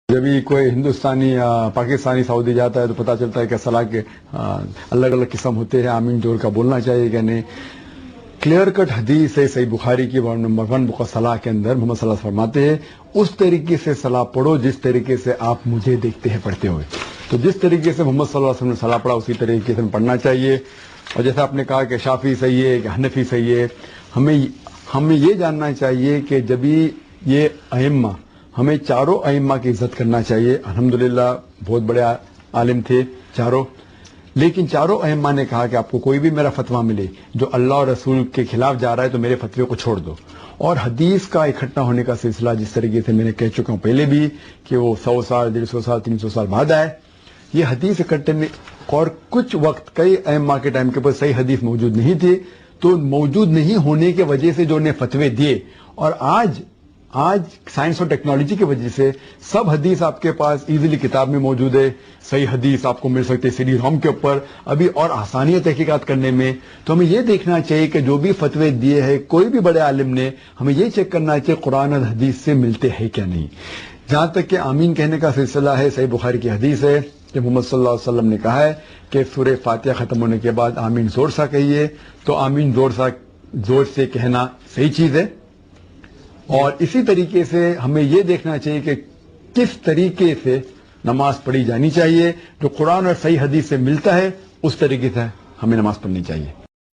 جب بھی کوئی ہندوستانی یا پاکستانی سعودی جاتا ہے تو پتہ چلتا ہے کہ صلاح کے الگ الگ قسم ہوتے ہیں، آمین جوڑ کا بولنا چاہیے کہ نہیں. کلیئر کٹ حدیث ہے صحیح بخاری کی نمبر 1 بک صلاح کے اندر محمد صلی اللہ علیہ وسلم فرماتے ہیں اس طریقے سے صلاح پڑھو جس طریقے سے آپ مجھے دیکھتے ہیں پڑھتے ہوئے. تو جس طریقے سے محمد صلی اللہ علیہ وسلم نے صلاح پڑھا اسی طریقے سے پڑھنا چاہیے. اور جیسا آپ نے کہا کہ شافعی صحیح ہے کہ حنفی صحیح ہے، ہمیں یہ جاننا چاہیے کہ جب یہ ائمہ، ہمیں چاروں ائمہ کی عزت کرنا چاہیے. الحمدللہ بہت بڑے عالم تھے چاروں، لیکن چاروں ائمہ نے کہا کہ آپ کو کوئی بھی میرا فتویٰ ملے جو اللہ اور رسول کے خلاف جا رہا ہے تو میرے فتوے کو چھوڑ دو. اور حدیث کا اکٹھا ہونے کا سلسلہ جس طریقے سے میں نے کہہ چکا ہوں پہلے بھی کہ وہ 100 سال 150 سال 300 سال بعد آئے. یہ حدیث اکٹھے اور کچھ وقت کئی ائمہ کے ٹائم کے اوپر صحیح حدیث موجود نہیں تھی، تو موجود نہیں ہونے کی وجہ سے جو انہیں فتوے دیے. اور آج سائنس اور ٹیکنالوجی کی وجہ سے سب حدیث آپ کے پاس ایزیلی کتاب میں موجود ہے. صحیح حدیث آپ کو مل سکتے CD ROM کے اوپر ابھی، اور آسانی ہے تحقیقات کرنے میں. تو ہمیں یہ دیکھنا چاہیے کہ جو بھی فتوے دیے ہیں کوئی بھی بڑے عالم نے، ہمیں یہ چیک کرنا چاہیے قرآن اور حدیث سے ملتے ہیں کیا نہیں. جہاں تک کہ آمین کہنے کا سلسلہ ہے، صحیح بخاری کی حدیث ہے کہ محمد صلی اللہ علیہ وسلم نے کہا ہے کہ سورہ فاتحہ ختم ہونے کے بعد آمین زور سا کہیے. تو آمین زور سے کہنا صحیح چیز ہے. اور اسی طریقے سے ہمیں یہ دیکھنا چاہیے کہ کس طریقے سے نماز پڑھی جانی چاہیے، جو قرآن اور صحیح حدیث سے ملتا ہے اس طریقے سے ہمیں نماز پڑھنی چاہیے.